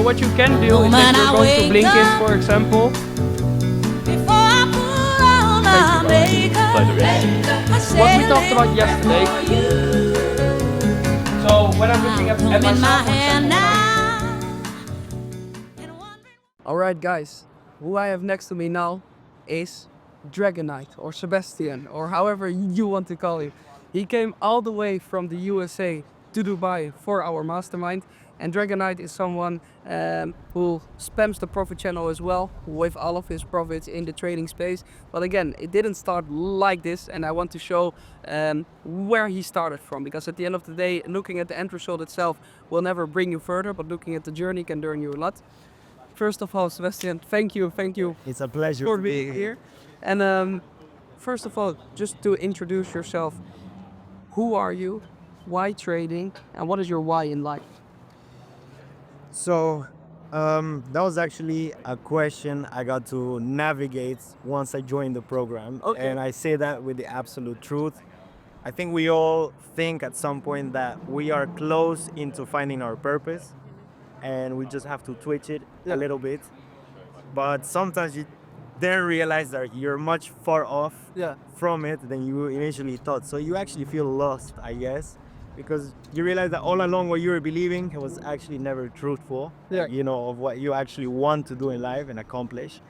what you can do is if you're going to Blinkist, for example. What we talked about yesterday. So when I'm looking at myself, alright guys, who I have next to me now is Dragonite or Sebastian or however you want to call him. He came all the way from the USA to Dubai for our mastermind, and Dragonite is someone who spams the profit channel as well with all of his profits in the trading space. But again, it didn't start like this, and I want to show where he started from, because at the end of the day, looking at the end result itself will never bring you further, but looking at the journey can learn you a lot. First of all, Sebastian, thank you. It's a pleasure for to being be here. And first of all, just to introduce yourself, who are you, why trading, and what is your why in life? So, that was actually a question I got to navigate once I joined the program. Okay. And I say that with the absolute truth. I think we all think at some point that we are close into finding our purpose and we just have to twitch it a little bit. But sometimes you then realize that you're much far off from it than you initially thought. So you actually feel lost, I guess, because you realize that all along what you were believing was actually never truthful, of what you actually want to do in life and accomplish.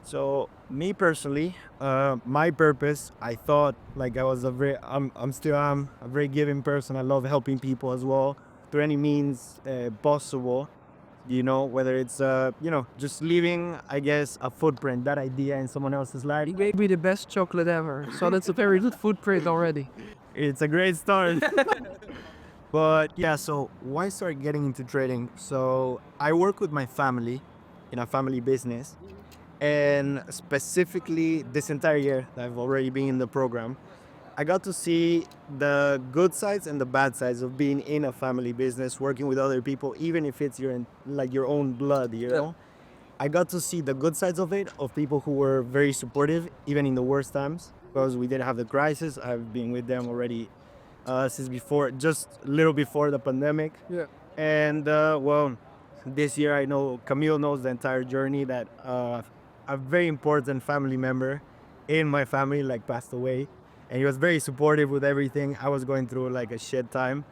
So me personally, my purpose, I thought like I was I'm still am a very giving person. I love helping people as well through any means possible. Whether it's just leaving, I guess, a footprint, that idea in someone else's life. You gave me the best chocolate ever, so that's a very good footprint already. It's a great start. But yeah, so why start getting into trading? So I work with my family in a family business, and specifically this entire year that I've already been in the program, I got to see the good sides and the bad sides of being in a family business, working with other people, even if it's your own blood, I got to see the good sides of it, of people who were very supportive, even in the worst times, because we didn't have the crisis. I've been with them already since before, just a little before the pandemic. Yeah. And this year I know Camille knows the entire journey that a very important family member in my family passed away, and he was very supportive with everything. I was going through like a shit time,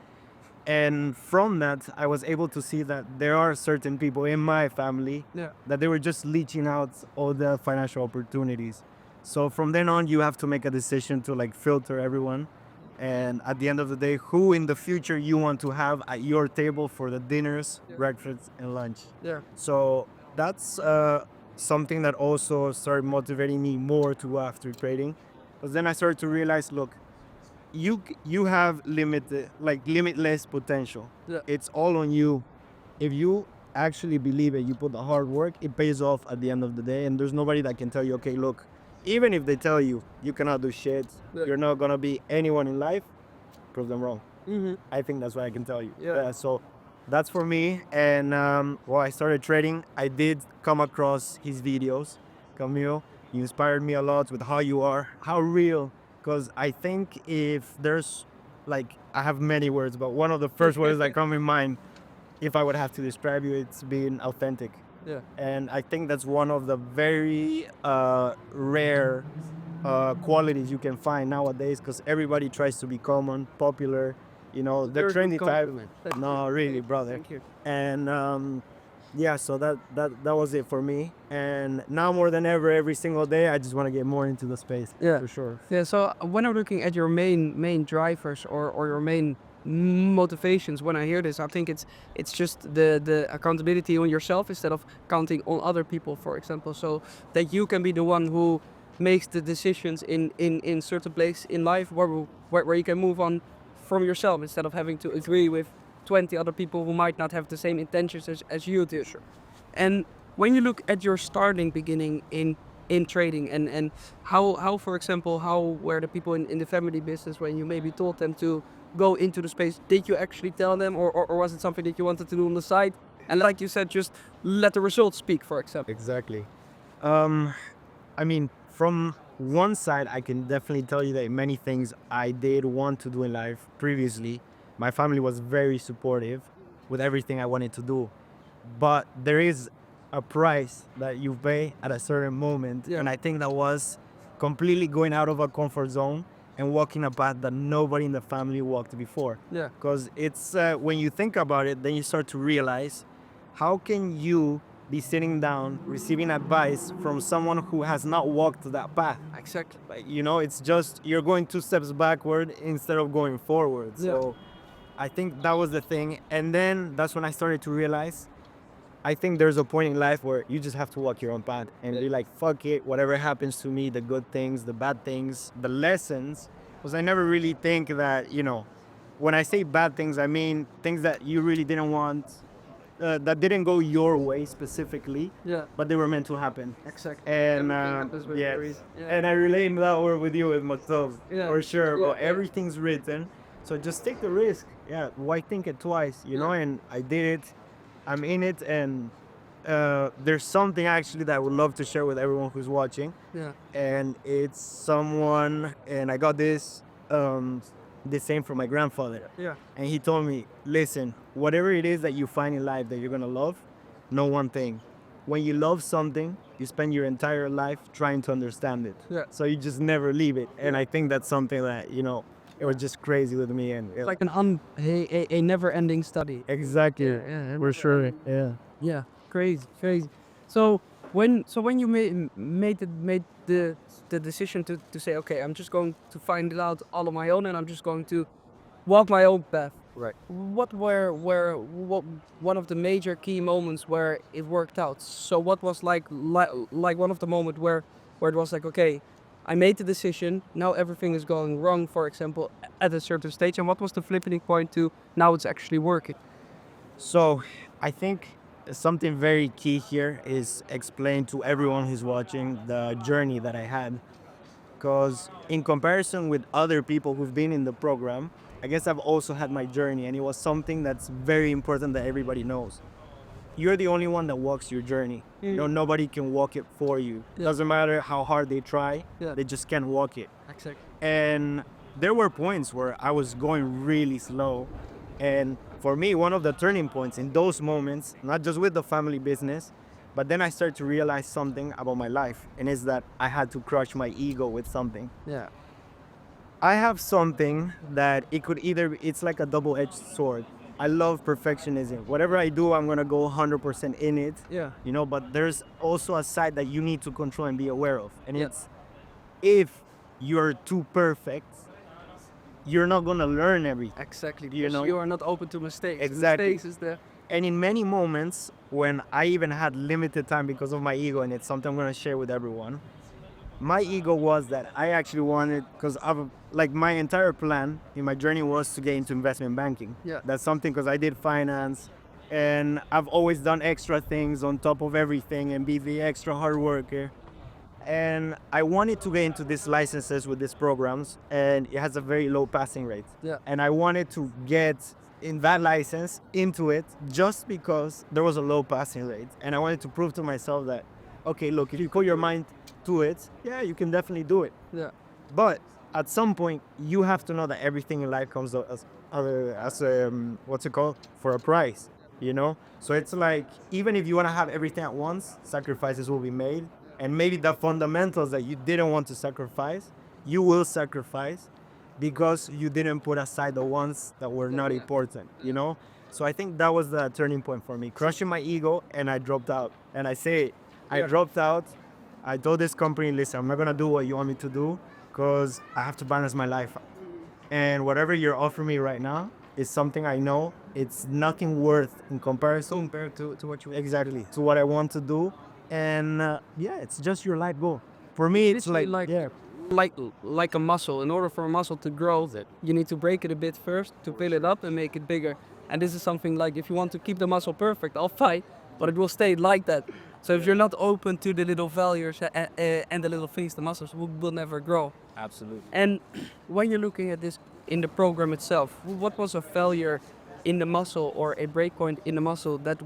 and from that I was able to see that there are certain people in my family that they were just leeching out all the financial opportunities. So from then on, you have to make a decision to filter everyone, and at the end of the day, who in the future you want to have at your table for the dinners, breakfast, and lunch. So that's something that also started motivating me more to go after trading. Because then I started to realize, look, you have limitless potential. It's all on you. If you actually believe it, you put the hard work, it pays off at the end of the day. And there's nobody that can tell you, okay, look, even if they tell you you cannot do shit, you're not gonna be anyone in life, prove them wrong. I think that's what I can tell you. So that's for me. And I started trading. I did come across his videos. Camille, you inspired me a lot with how you are, how real. Because I think if there's I have many words, but one of the first words that come in mind, if I would have to describe you, it's being authentic. And I think that's one of the very rare qualities you can find nowadays, because everybody tries to be common, popular, the trendy type. No, really, brother. Thank you. And so that was it for me. And now more than ever, every single day, I just want to get more into the space. For sure. Yeah. So when I'm looking at your main drivers or your main motivations, when I hear this, I think it's just the accountability on yourself instead of counting on other people, for example, so that you can be the one who makes the decisions in certain place in life where you can move on from yourself instead of having to agree with 20 other people who might not have the same intentions as you do. And when you look at your starting beginning in trading and how for example, how were the people in the family business when you maybe told them to go into the space, did you actually tell them or was it something that you wanted to do on the side? And like you said, just let the results speak, for example. Exactly. I mean, from one side, I can definitely tell you that many things I did want to do in life previously, my family was very supportive with everything I wanted to do. but there is a price that you pay at a certain moment. Yeah. And I think that was completely going out of a comfort zone and walking a path that nobody in the family walked before. Yeah. Because it's when you think about it, then you start to realize, how can you be sitting down receiving advice from someone who has not walked that path? Exactly. Like, it's just you're going 2 steps backward instead of going forward. Yeah. So I think that was the thing. And then that's when I started to realize, I think there's a point in life where you just have to walk your own path and be like, fuck it, whatever happens to me, the good things, the bad things, the lessons. Because I never really think that, when I say bad things, I mean things that you really didn't want, that didn't go your way specifically, Yeah. but they were meant to happen. Exactly. And Everything happens with yeah, a reason. Yeah. and I relate that word with you with myself, Yeah. for sure. Yeah, But yeah. everything's written, so just take the risk. Yeah, why think it twice? And I did it. I'm in it, and there's something actually that I would love to share with everyone who's watching. Yeah. And it's someone, and I got this saying from my grandfather. Yeah. And he told me, listen, whatever it is that you find in life that you're gonna love, know one thing. When you love something, you spend your entire life trying to understand it. Yeah. So you just never leave it. And I think that's something that, it was just crazy with me. And It's like a never-ending study. exactly. Yeah. For sure. Yeah. Yeah. Crazy. So when you made the decision to say, okay, I'm just going to find it out all on my own, and I'm just going to walk my own path. Right. What one of the major key moments where it worked out? So what was like one of the moment where it was like, okay, I made the decision, now everything is going wrong, for example, at a certain stage, and what was the flipping point to now it's actually working? So I think something very key here is explain to everyone who's watching the journey that I had. Because in comparison with other people who've been in the program, I guess I've also had my journey, and it was something that's very important that everybody knows. You're the only one that walks your journey. Nobody can walk it for you. Yeah. Doesn't matter how hard they try, Yeah. they just can't walk it. Exactly. And there were points where I was going really slow. And for me, one of the turning points in those moments, not just with the family business, but then I started to realize something about my life, and it's that I had to crush my ego with something. Yeah. I have something that it's like a double-edged sword. I love perfectionism. Whatever I do, I'm gonna go 100% in it. Yeah. But there's also a side that you need to control and be aware of. And Yeah. it's, if you're too perfect, you're not gonna learn everything. Exactly. You Because know- you are not open to mistakes. Exactly. Mistakes is the And in many moments when I even had limited time because of my ego, and it's something I'm gonna share with everyone, my ego was that I actually wanted, because my entire plan in my journey was to get into investment banking. Yeah. That's something, because I did finance, and I've always done extra things on top of everything and be the extra hard worker. And I wanted to get into these licenses with these programs, and it has a very low passing rate. Yeah. And I wanted to get in that license into it just because there was a low passing rate. And I wanted to prove to myself that, okay, look, if you put your mind to it, yeah, you can definitely do it. Yeah. But at some point, you have to know that everything in life comes as what's it called? For a price, So it's like, even if you want to have everything at once, sacrifices will be made. And maybe the fundamentals that you didn't want to sacrifice, you will sacrifice because you didn't put aside the ones that were not important, So I think that was the turning point for me, crushing my ego, and I dropped out. And I say, I dropped out. I told this company, listen, I'm not gonna do what you want me to do because I have to balance my life. And whatever you're offering me right now is something I know it's nothing worth in comparison. Compared to what you Exactly, to what I want to do. And it's just your life goal. For me, it's like a muscle. In order for a muscle to grow, you need to break it a bit first to build it up and make it bigger. And this is something like, if you want to keep the muscle perfect, I'll fight, but it will stay like that. So if you're not open to the little failures and the little things, the muscles will never grow. Absolutely. And when you're looking at this in the program itself, what was a failure in the muscle or a breakpoint in the muscle that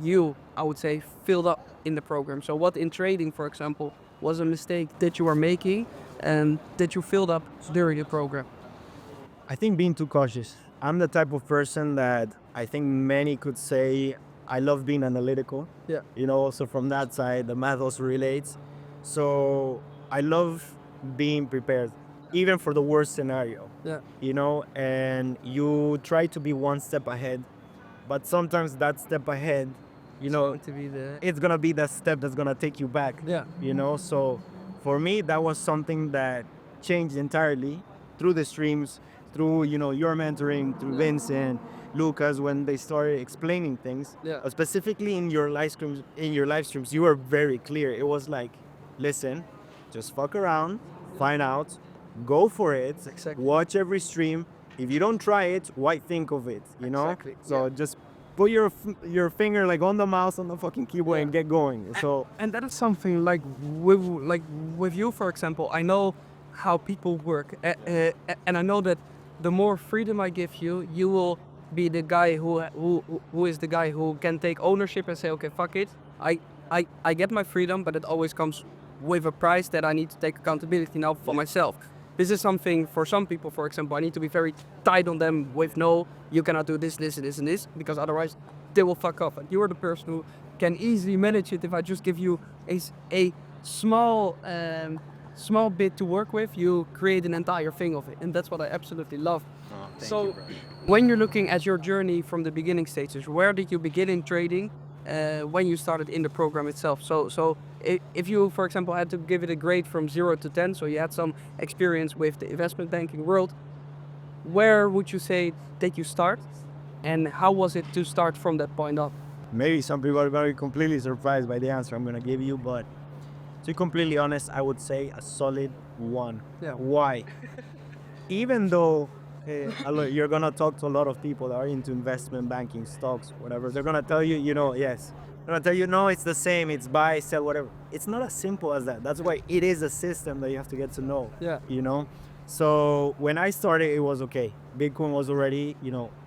you, I would say, filled up in the program? So what in trading, for example, was a mistake that you were making and that you filled up during the program? I think being too cautious. I'm the type of person that I think many could say I love being analytical. Yeah. You know, also from that side, the math also relates. So I love being prepared, even for the worst scenario. Yeah. You know, and you try to be one step ahead, but sometimes that step ahead, you know, To be the it's gonna be that step that's gonna take you back. Yeah. You know, so for me, that was something that changed entirely through the streams, through your mentoring, through Vincent, Lucas, when they started explaining things. Yeah. Specifically in your live streams, you were very clear. It was like, listen, just fuck around, find out, go for it, Exactly. watch every stream. If you don't try it, why think of it? You know. Exactly, So yeah. just put your finger like on the mouse on the fucking keyboard Yeah. and get going. So And that is something like with you, for example. I know how people work, and I know that the more freedom I give you, you will be the guy who is the guy who can take ownership and say, okay, fuck it. I get my freedom, but it always comes with a price that I need to take accountability now for myself. This is something for some people, for example, I need to be very tight on them with no, you cannot do this, this, and this, and this, because otherwise they will fuck off. And you are the person who can easily manage it if I just give you a small small bit to work with. You create an entire thing of it, and that's what I absolutely love. So, when you're looking at your journey from the beginning stages, where did you begin in trading? When you started in the program itself. So if you, for example, had to give it a grade from 0 to 10, so you had some experience with the investment banking world, where would you say that you start, and how was it to start from that point up? maybe some people are gonna be completely surprised by the answer I'm gonna give you, but to be completely honest, I would say a solid 1. Yeah. Why? Even though you're gonna talk to a lot of people that are into investment banking, stocks, whatever, they're gonna tell you, yes, they're gonna tell you, no, it's the same, it's buy, sell, whatever. It's not as simple as that. That's why it is a system that you have to get to know. Yeah. So when I started, it was okay. Bitcoin was already,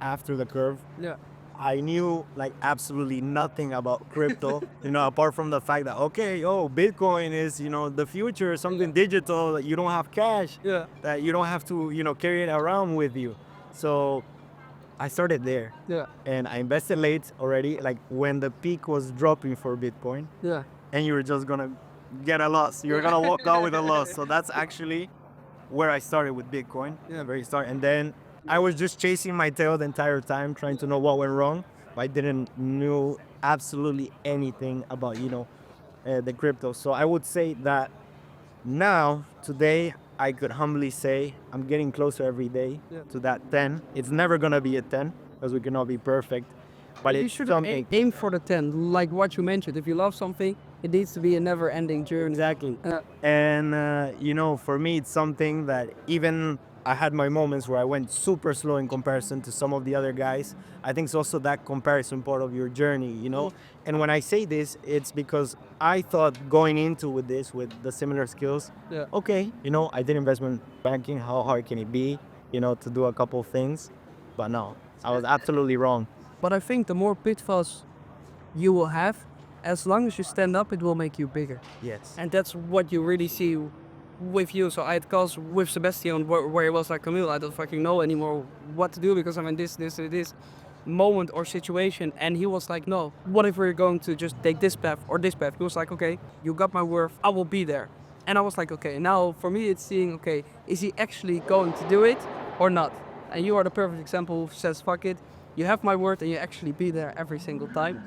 after the curve. Yeah. I knew like absolutely nothing about crypto, apart from the fact that, okay, Bitcoin is, the future, something digital, that you don't have cash, Yeah. that you don't have to, carry it around with you. So I started there. Yeah. And I invested late already, like when the peak was dropping for Bitcoin, Yeah. and you were just gonna get a loss. You're gonna walk out with a loss. So that's actually where I started with Bitcoin. Yeah. Very start. And then I was just chasing my tail the entire time, trying to know what went wrong. But I didn't know absolutely anything about, the crypto. So I would say that now, today, I could humbly say I'm getting closer every day Yeah. to that 10. It's never gonna be a 10 because we cannot be perfect. But You it's should something. aim for the 10, like what you mentioned. If you love something, it needs to be a never-ending journey. Exactly. Uh, And, for me, it's something that even I had my moments where I went super slow in comparison to some of the other guys. I think it's also that comparison part of your journey. And when I say this, it's because I thought going into with the similar skills, Yeah. okay, I did investment banking. How hard can it be, to do a couple of things? But no, I was absolutely wrong. But I think the more pitfalls you will have, as long as you stand up, it will make you bigger. Yes. And that's what you really see with you. So I had calls with Sebastian where he was like, Camille, I don't fucking know anymore what to do because I'm in this moment or situation. And he was like, no, what if we're going to just take this path or this path? He was like, okay, you got my word, I will be there. And I was like, okay, now for me it's seeing, okay, is he actually going to do it or not? And you are the perfect example who says, fuck it, you have my word and you actually be there every single time.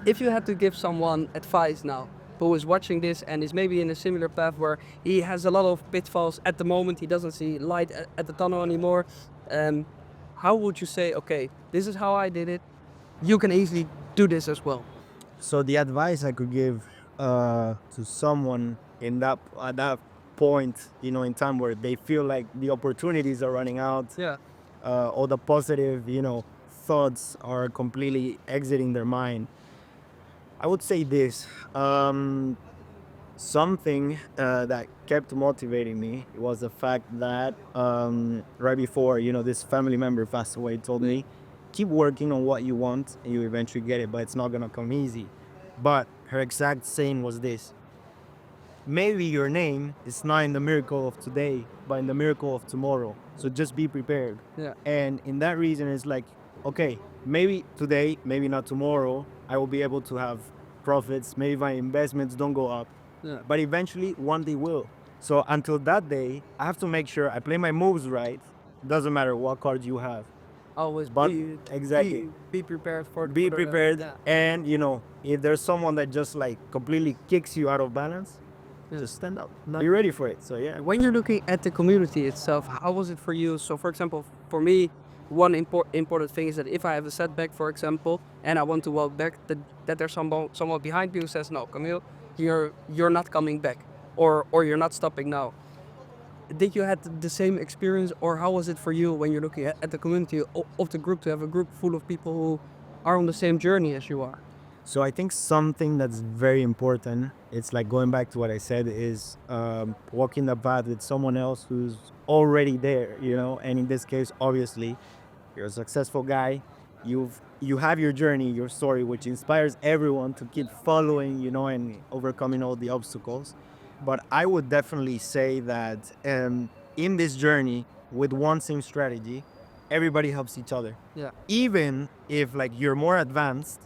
If you had to give someone advice now who is watching this and is maybe in a similar path where he has a lot of pitfalls at the moment, he doesn't see light at the tunnel anymore, how would you say, okay, this is how I did it, you can easily do this as well? So the advice I could give to someone in at that point, in time where they feel like the opportunities are running out, Yeah. all the positive, thoughts are completely exiting their mind. I would say this. Something that kept motivating me was the fact that right before, this family member passed away, told me, keep working on what you want and you eventually get it, but it's not gonna come easy. But her exact saying was this: maybe your name is not in the miracle of today, but in the miracle of tomorrow. So just be prepared. Yeah. And in that reason, it's like okay, maybe today, maybe not tomorrow, I will be able to have profits. Maybe my investments don't go up, Yeah. but eventually one day will. So until that day, I have to make sure I play my moves right. Doesn't matter what cards you have, Always but exactly, be prepared for be the prepared. yeah. And if there's someone that just like completely kicks you out of balance, Yeah. just stand up. Be ready for it. So yeah. When you're looking at the community itself, how was it for you? So, for example, for me, one important thing is that if I have a setback, for example, and I want to walk back, that there's someone behind me who says, "No, Camille, you're not coming back, or you're not stopping now." Did you had the same experience, or how was it for you when you're looking at the community of the group to have a group full of people who are on the same journey as you are? So I think something that's very important, it's like going back to what I said, is walking the path with someone else who's already there, And in this case, obviously, you're a successful guy. You have your journey, your story, which inspires everyone to keep following, and overcoming all the obstacles. But I would definitely say that in this journey, with one same strategy, everybody helps each other. Yeah. Even if like you're more advanced,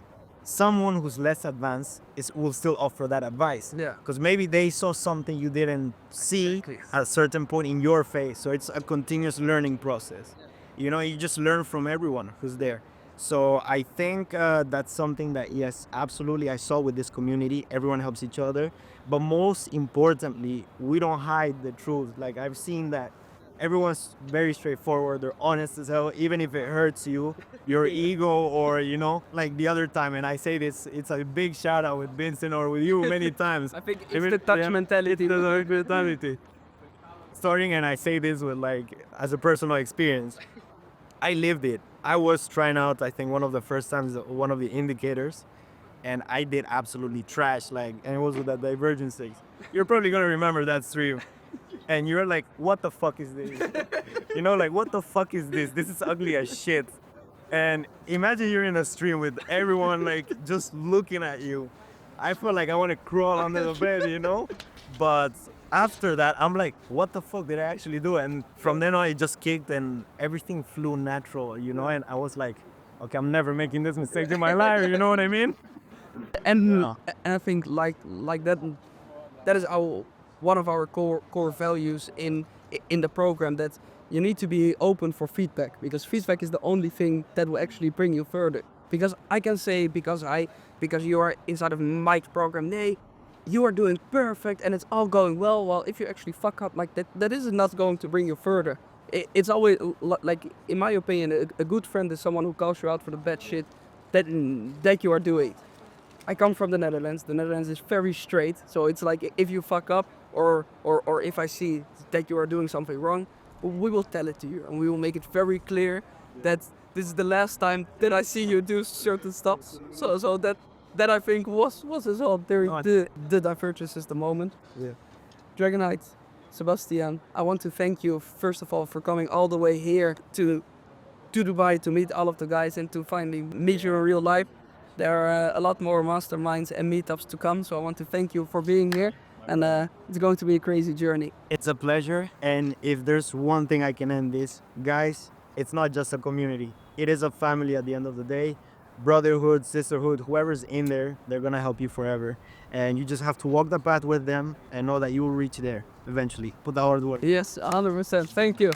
someone who's less advanced will still offer that advice. Yeah. Because maybe they saw something you didn't see Exactly. at a certain point in your phase. So it's a continuous learning process. You just learn from everyone who's there. So I think that's something that, yes, absolutely, I saw with this community. Everyone helps each other. But most importantly, we don't hide the truth. Like, I've seen that everyone's very straightforward. They're honest as hell, even if it hurts your ego, or like the other time. And I say this, it's a big shout out with Vincent or with you many times. I think it's Even- the touch yeah, mentality. it's the touch mentality. Starting, and I say this with like as a personal experience. I lived it. I was trying out, I think, one of the first times, one of the indicators, and I did absolutely trash. And it was with that Divergent 6. You're probably gonna remember that stream. And you're like, what the fuck is this? Like, what the fuck is this? This is ugly as shit. And imagine you're in a stream with everyone like just looking at you. I feel like I want to crawl under the bed. But after that, I'm like, what the fuck did I actually do? And from then on, it just kicked and everything flew natural. And I was like, okay, I'm never making this mistake in my life. You know what I mean? And Yeah. and I think like that is our one of our core values in the program, that you need to be open for feedback, because feedback is the only thing that will actually bring you further. Because I can say, because you are inside of Mike's program, nay, you are doing perfect and it's all going well. Well, if you actually fuck up like that, that is not going to bring you further. It's always like, in my opinion, a good friend is someone who calls you out for the bad shit that you are doing. I come from the Netherlands. The Netherlands is very straight, so it's like, if you fuck up, or if I see that you are doing something wrong, we will tell it to you, and we will make it very clear that this is the last time that I see you do certain stuff. So that I think was as well during No, the divergence is the moment. Yeah. Dragonite, Sebastian, I want to thank you first of all for coming all the way here to Dubai to meet all of the guys and to finally meet you in real life. There are a lot more masterminds and meetups to come, so I want to thank you for being here, and it's going to be a crazy journey. It's a pleasure. And if there's one thing I can end this, guys, it's not just a community. It is a family at the end of the day. Brotherhood, sisterhood, whoever's in there, they're gonna help you forever. And you just have to walk the path with them and know that you will reach there eventually. Put the hard work. Yes, 100%. Thank you.